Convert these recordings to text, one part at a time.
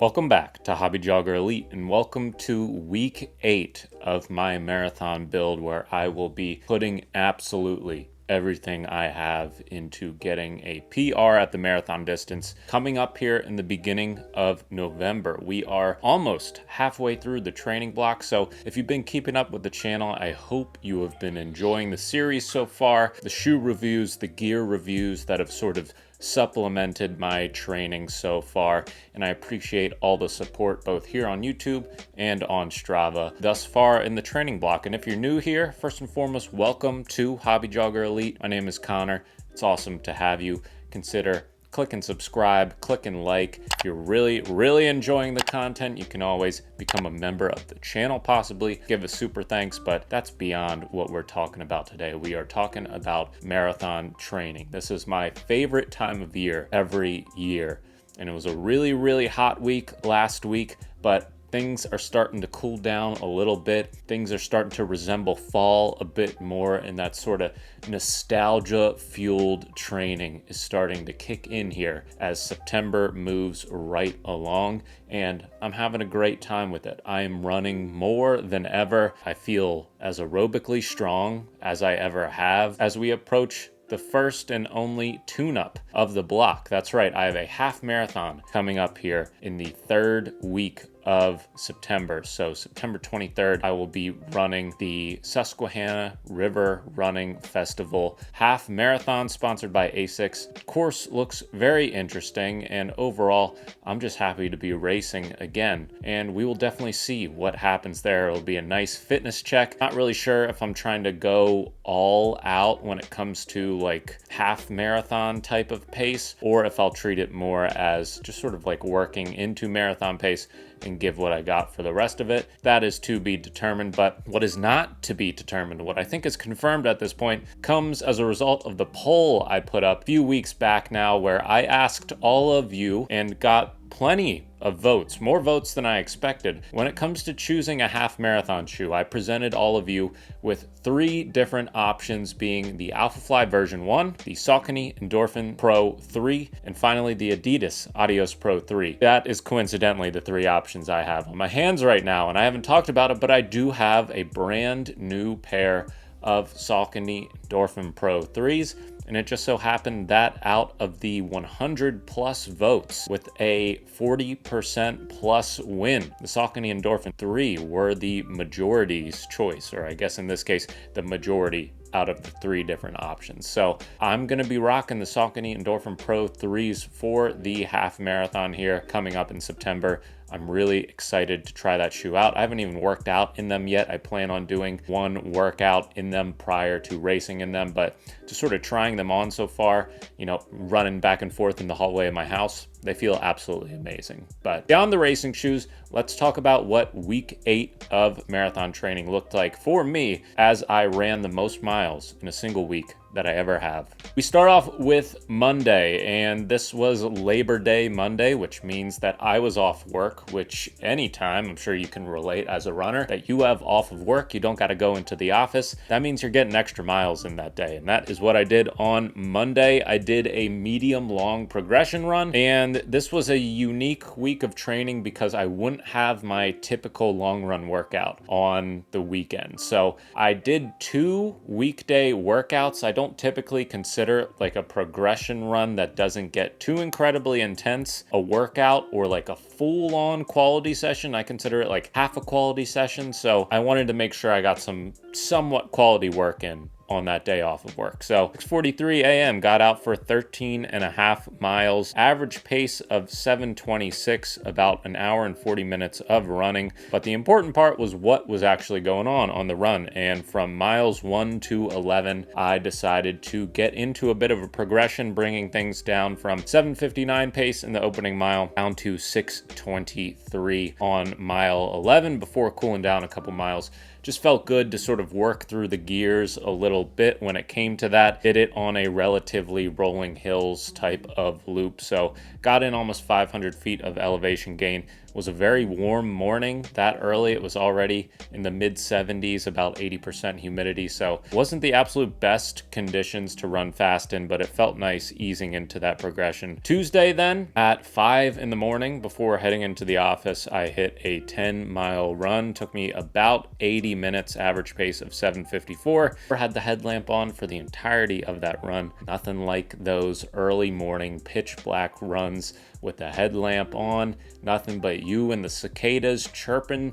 Welcome back to Hobby Jogger Elite, and welcome to week 8 of my marathon build, where I will be putting absolutely everything I have into getting a PR at the marathon distance coming up here in the beginning of November. We are almost halfway through the training block, so if you've been keeping up with the channel, I hope you have been enjoying the series so far. The shoe reviews, the gear reviews that have sort of supplemented my training so far, and I appreciate all the support both here on YouTube and on Strava thus far in the training block. And if you're new here, first and foremost, welcome to Hobby Jogger Elite. My name is Connor. It's awesome to have you. Consider clicking subscribe, clicking like. If you're really enjoying the content, you can always become a member of the channel, possibly give a super thanks, but that's beyond what we're talking about today. We are talking about marathon training. This is my favorite time of year every year, and it was a really hot week last week, but things are starting to cool down a little bit. Things are starting to resemble fall a bit more, and that sort of nostalgia-fueled training is starting to kick in here as September moves right along, and I'm having a great time with it. I am running more than ever. I feel as aerobically strong as I ever have as we approach the first and only tune-up of the block. That's right, I have a half marathon coming up here in the third week of September. So September 23rd, I will be running the Susquehanna River Running Festival half marathon sponsored by ASICS. Course looks very interesting, and overall, I'm just happy to be racing again. And we will definitely see what happens there. It'll be a nice fitness check. Not really sure if I'm trying to go all out when it comes to like half marathon type of pace, or if I'll treat it more as just sort of like working into marathon pace and give what I got for the rest of it. That is to be determined, but what is not to be determined, what I think is confirmed at this point, comes as a result of the poll I put up a few weeks back now, where I asked all of you and got plenty of votes, more votes than I expected. When it comes to choosing a half marathon shoe, I presented all of you with 3 different options, being the Alphafly version 1, the Saucony Endorphin Pro 3, and finally the Adidas Adios Pro 3. That is coincidentally the 3 options I have on my hands right now, and I haven't talked about it, but I do have a brand new pair of Saucony Endorphin Pro 3s. And it just so happened that out of the 100 plus votes with a 40% plus win, the Saucony Endorphin 3 were the majority's choice, or I guess in this case, the majority out of the 3 different options. So I'm going to be rocking the Saucony Endorphin Pro 3s for the half marathon here coming up in September. I'm really excited to try that shoe out. I haven't even worked out in them yet. I plan on doing one workout in them prior to racing in them, but just sort of trying them on so far, you know, running back and forth in the hallway of my house, they feel absolutely amazing. But beyond the racing shoes, let's talk about what week 8 of marathon training looked like for me as I ran the most miles in a single week that I ever have. We start off with Monday, and this was Labor Day Monday, which means that I was off work, which anytime, I'm sure you can relate as a runner, that you have off of work, you don't got to go into the office. That means you're getting extra miles in that day, and that is what I did on Monday. I did a medium long progression run, and this was a unique week of training because I wouldn't have my typical long run workout on the weekend. So I did 2 weekday workouts. I don't typically consider like a progression run that doesn't get too incredibly intense a workout or like a full-on quality session. I consider it like half a quality session. So I wanted to make sure I got some somewhat quality work in on that day off of work. So 6:43 a.m. got out for 13.5 miles, average pace of 7:26, about an hour and 40 minutes of running. But the important part was what was actually going on the run. And from miles 1 to 11, I decided to get into a bit of a progression, bringing things down from 7:59 pace in the opening mile down to 6:23 on mile 11 before cooling down a couple miles. Just felt good to sort of work through the gears a little bit when it came to that. Did it on a relatively rolling hills type of loop. So got in almost 500 feet of elevation gain, was a very warm morning. That early, it was already in the mid 70s, about 80% humidity. So it wasn't the absolute best conditions to run fast in, but it felt nice easing into that progression. Tuesday then, at 5 in the morning, before heading into the office, I hit a 10-mile run. Took me about 80 minutes, average pace of 7:54. I had the headlamp on for the entirety of that run. Nothing like those early morning pitch black runs with the headlamp on. Nothing but you and the cicadas chirping,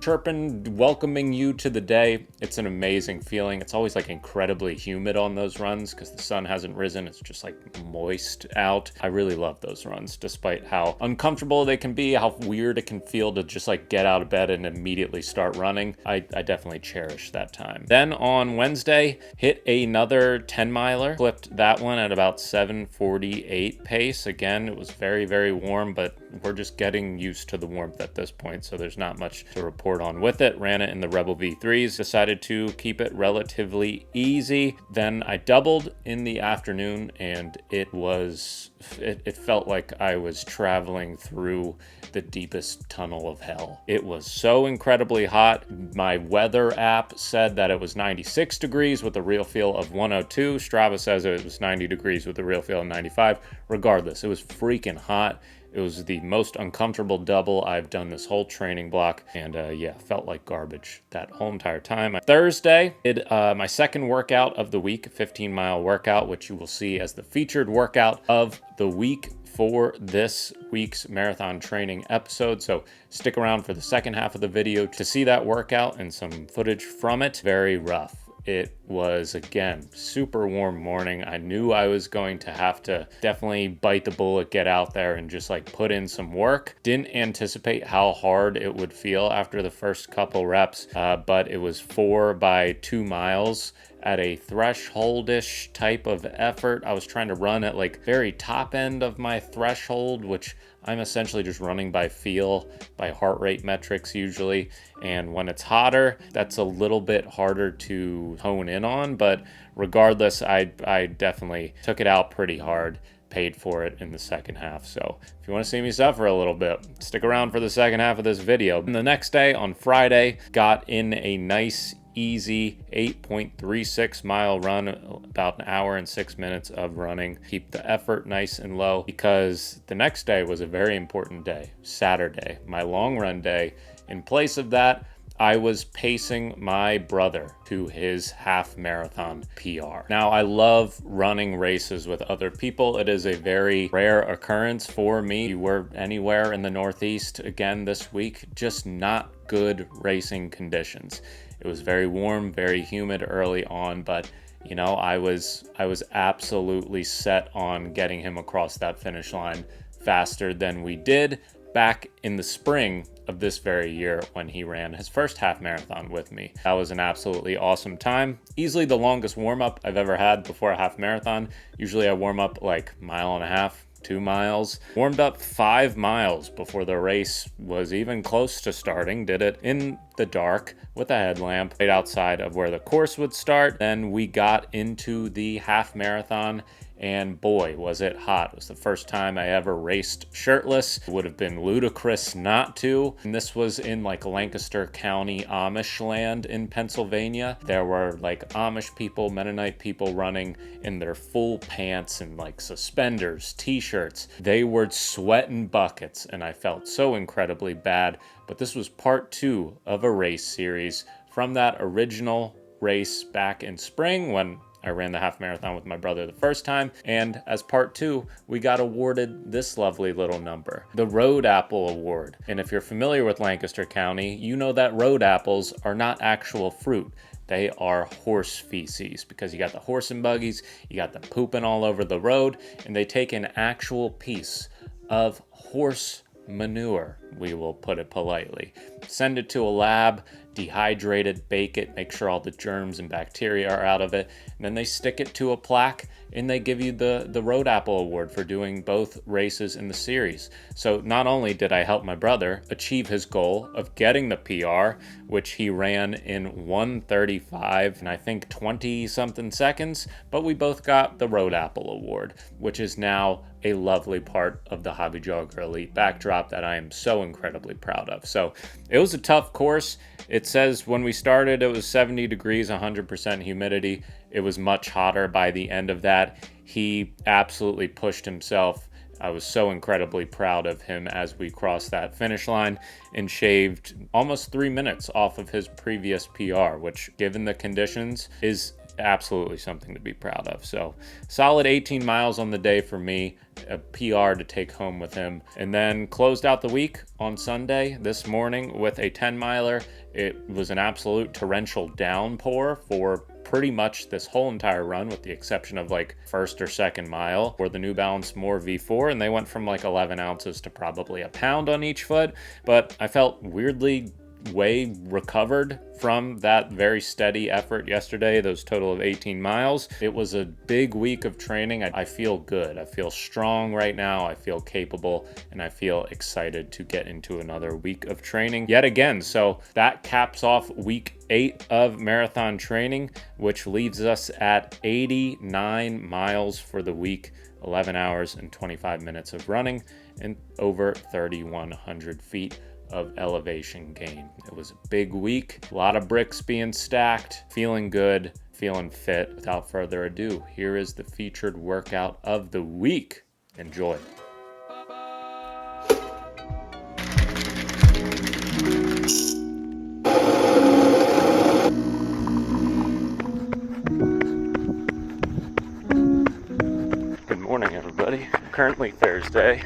welcoming you to the day. It's an amazing feeling. It's always like incredibly humid on those runs because the sun hasn't risen. It's just like moist out. I really love those runs, despite how uncomfortable they can be, how weird it can feel to just like get out of bed and immediately start running. I definitely cherish that time. Then on Wednesday, hit another 10-miler, clipped that one at about 7:48 pace. Again, it was very, very warm, but we're just getting used to the warmth at this point, so there's not much to report on with it. Ran it in the Rebel V3s, decided to keep it relatively easy. Then I doubled in the afternoon, and it felt like I was traveling through the deepest tunnel of hell. It was so incredibly hot. My weather app said that it was 96 degrees with a real feel of 102. Strava says it was 90 degrees with a real feel of 95. Regardless, it was freaking hot. It was the most uncomfortable double I've done this whole training block, and felt like garbage that whole entire time. Thursday, did my second workout of the week, 15-mile workout, which you will see as the featured workout of the week for this week's marathon training episode. So stick around for the second half of the video to see that workout and some footage from it. Very rough. It was, again, super warm morning. I knew I was going to have to definitely bite the bullet, get out there and just like put in some work. Didn't anticipate how hard it would feel after the first couple reps, but it was 4 by 2 miles at a threshold-ish type of effort. I was trying to run at like very top end of my threshold, which I'm essentially just running by feel, by heart rate metrics usually. And when it's hotter, that's a little bit harder to hone in on. But regardless, I definitely took it out pretty hard, paid for it in the second half. So if you want to see me suffer a little bit, stick around for the second half of this video. And the next day, on Friday, got in a nice easy 8.36 mile run, about an hour and 6 minutes of running. Keep the effort nice and low because the next day was a very important day, Saturday, my long run day. In place of that, I was pacing my brother to his half marathon PR. Now, I love running races with other people. It is a very rare occurrence for me. We're anywhere in the Northeast again this week, just not good racing conditions. It was very warm, very humid early on, but you know, I was absolutely set on getting him across that finish line faster than we did back in the spring of this very year when he ran his first half marathon with me. That was an absolutely awesome time. Easily the longest warm-up I've ever had before a half marathon. Usually I warm up like 1.5 miles, 2 miles. Warmed up 5 miles before the race was even close to starting. Did it in the dark with a headlamp right outside of where the course would start. Then we got into the half marathon, and boy, was it hot. It was the first time I ever raced shirtless. It would have been ludicrous not to. And this was in like Lancaster County Amish land in Pennsylvania. There were like Amish people, Mennonite people running in their full pants and like suspenders, t-shirts. They were sweating buckets, and I felt so incredibly bad. But this was part 2 of a race series from that original race back in spring when I ran the half marathon with my brother the first time, and as part 2, we got awarded this lovely little number, the Road Apple Award. And if you're familiar with Lancaster County, you know that road apples are not actual fruit. They are horse feces, because you got the horse and buggies, you got them pooping all over the road, and they take an actual piece of horse manure, we will put it politely, send it to a lab, dehydrate it, bake it, make sure all the germs and bacteria are out of it, and then they stick it to a plaque and they give you the Road Apple Award for doing both races in the series. So not only did I help my brother achieve his goal of getting the PR, which he ran in 1:35 and I think 20 something seconds, but we both got the Road Apple Award, which is now a lovely part of the Hobby Jogger Elite backdrop that I am so incredibly proud of. So it was a tough course. It says when we started it was 70 degrees, 100% humidity. It was much hotter by the end of that. He absolutely pushed himself. I was so incredibly proud of him as we crossed that finish line and shaved almost 3 minutes off of his previous PR, which, given the conditions, is absolutely something to be proud of. So solid 18 miles on the day for me, a PR to take home with him, and then closed out the week on Sunday this morning with a 10 miler. It was an absolute torrential downpour for pretty much this whole entire run, with the exception of like first or second mile for the New Balance More V4, and they went from like 11 ounces to probably a pound on each foot. But I felt weirdly way recovered from that very steady effort yesterday, those total of 18 miles. It was a big week of training. I feel good. I feel strong right now. I feel capable, and I feel excited to get into another week of training yet again. So that caps off week 8 of marathon training, which leaves us at 89 miles for the week, 11 hours and 25 minutes of running, and over 3,100 feet of elevation gain. It was a big week, a lot of bricks being stacked, feeling good, feeling fit. Without further ado, here is the featured workout of the week. Enjoy. Good morning, everybody. Currently Thursday.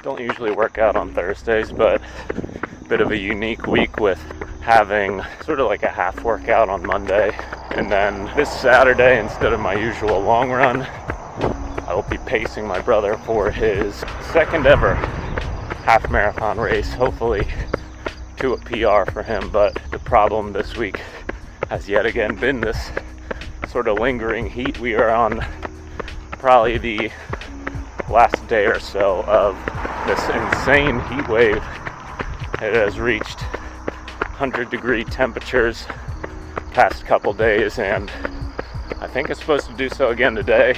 Don't usually work out on Thursdays, but a bit of a unique week with having sort of like a half workout on Monday. And then this Saturday, instead of my usual long run, I will be pacing my brother for his second ever half marathon race, hopefully to a PR for him. But the problem this week has yet again been this sort of lingering heat. We are on probably the last day or so of this insane heat wave. It has reached 100-degree temperatures past couple days, and I think it's supposed to do so again today.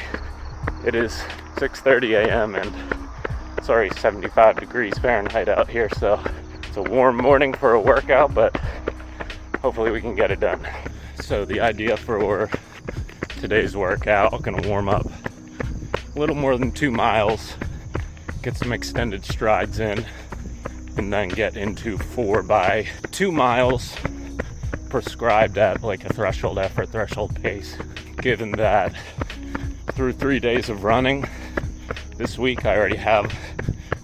It is 6:30 a.m. and it's already 75 degrees Fahrenheit out here, so it's a warm morning for a workout, but hopefully we can get it done. So the idea for today's workout, I'm gonna warm up a little more than 2 miles, get some extended strides in, and then get into 4 by 2 miles prescribed at like a threshold effort, threshold pace. Given that through 3 days of running this week, I already have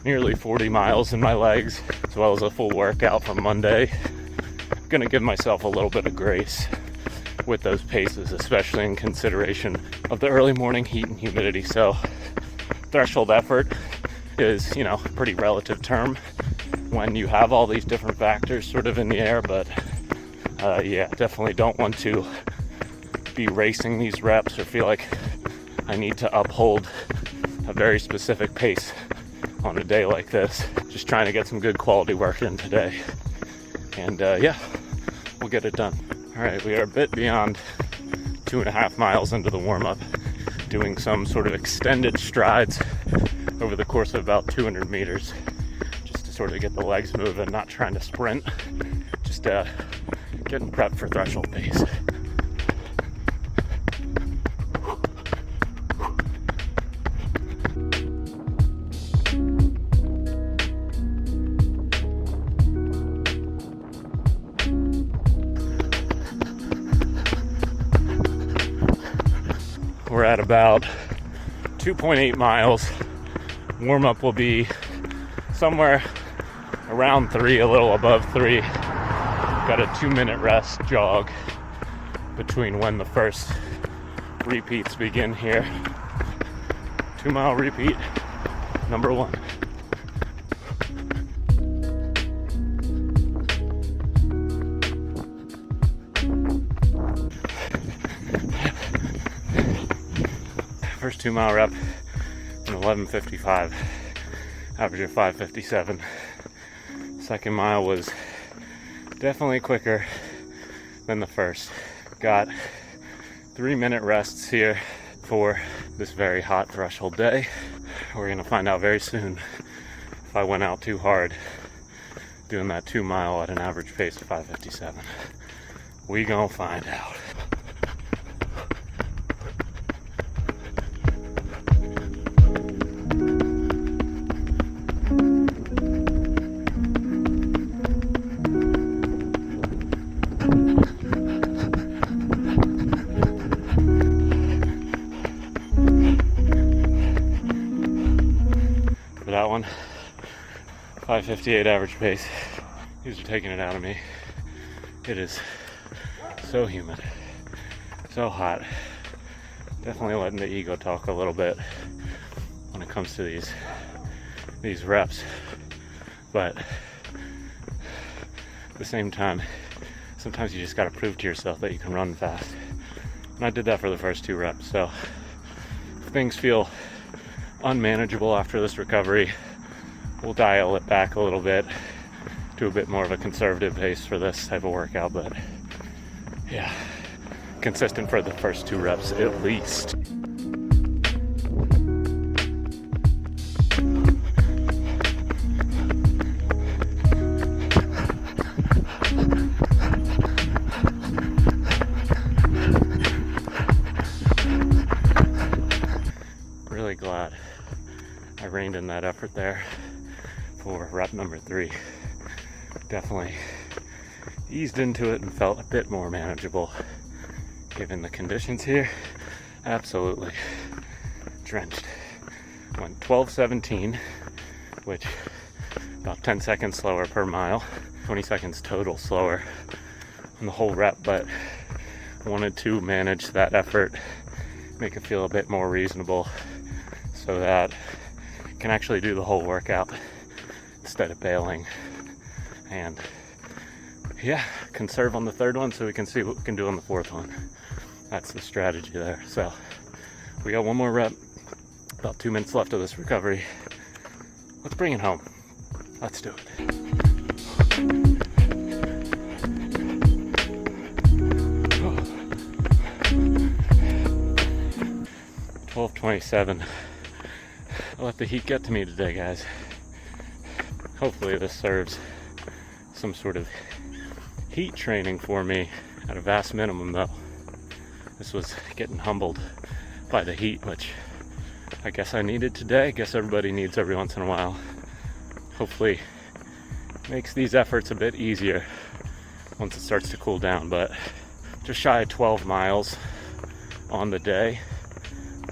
nearly 40 miles in my legs, as well as a full workout from Monday. I'm gonna give myself a little bit of grace with those paces, especially in consideration of the early morning heat and humidity. So threshold effort is, a pretty relative term when you have all these different factors sort of in the air, but definitely don't want to be racing these reps or feel like I need to uphold a very specific pace on a day like this. Just trying to get some good quality work in today, and we'll get it done. All right, we are a bit beyond 2.5 miles into the warm-up, doing some sort of extended strides over the course of about 200 meters, just to sort of get the legs moving, not trying to sprint, just getting prepped for threshold pace. We're at about 2.8 miles. Warm-up will be somewhere around 3, a little above 3. Got a 2-minute rest jog between when the first repeats begin here. 2-mile repeat, number 1. 2-mile rep in 11:55, average of 5:57. Second mile was definitely quicker than the first. Got 3-minute rests here for this very hot threshold day. We're gonna find out very soon if I went out too hard doing that 2-mile at an average pace of 5:57. We gonna find out. For that one, 5:58 average pace. These are taking it out of me. It is so humid, so hot. Definitely letting the ego talk a little bit when it comes to these reps. But at the same time, sometimes you just gotta prove to yourself that you can run fast. And I did that for the first 2 reps. So if things feel unmanageable after this recovery, we'll dial it back a little bit to a bit more of a conservative pace for this type of workout. But yeah, consistent for the first 2 reps at least. Really glad I reined in that effort there for rep number 3. Definitely eased into it and felt a bit more manageable given the conditions here. Absolutely drenched. Went 12:17, which about 10 seconds slower per mile, 20 seconds total slower on the whole rep, but wanted to manage that effort, make it feel a bit more reasonable so that I can actually do the whole workout instead of bailing. And yeah, conserve on the 3rd one so we can see what we can do on the 4th one. That's the strategy there. So we got 1 more rep, about 2 minutes left of this recovery. Let's bring it home. Let's do it. 12:27. I'll let the heat get to me today, guys. Hopefully this serves some sort of heat training for me at a vast minimum, though. This was getting humbled by the heat, which I guess I needed today. I guess everybody needs every once in a while. Hopefully makes these efforts a bit easier once it starts to cool down. But just shy of 12 miles on the day.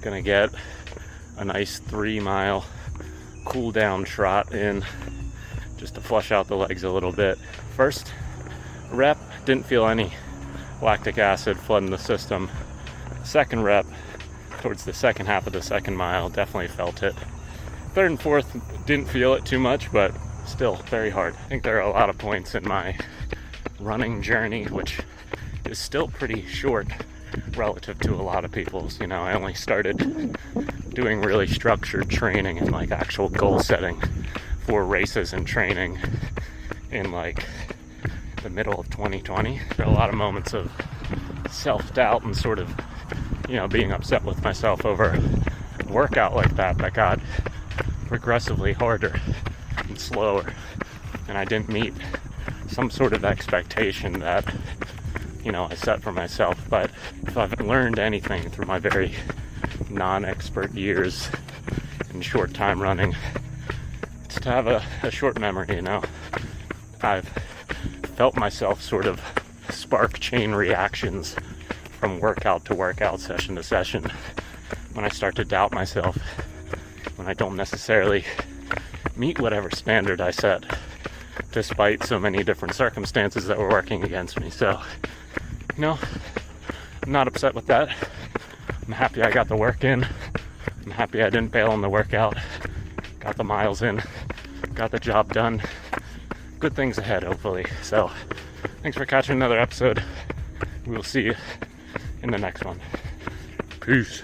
Gonna get a nice 3-mile cool down trot in just to flush out the legs a little bit. First rep, didn't feel any lactic acid flooding the system. Second rep, towards the second half of the second mile, definitely felt it. Third and fourth, didn't feel it too much, but still very hard. I think there are a lot of points in my running journey, which is still pretty short relative to a lot of people's. You know, I only started doing really structured training and like actual goal setting for races and training in like the middle of 2020. There are a lot of moments of self-doubt and sort of, you know, being upset with myself over a workout like that got progressively harder and slower, and I didn't meet some sort of expectation that, you know, I set for myself. But if I've learned anything through my very non-expert years in short time running, it's to have a short memory. You know, I've felt myself sort of spark chain reactions from workout to workout, session to session, when I start to doubt myself, when I don't necessarily meet whatever standard I set, despite so many different circumstances that were working against me. So, you know, I'm not upset with that. I'm happy I got the work in. I'm happy I didn't bail on the workout. Got the miles in. Got the job done. Good things ahead, hopefully. So, thanks for catching another episode. We will see you in the next one. Peace.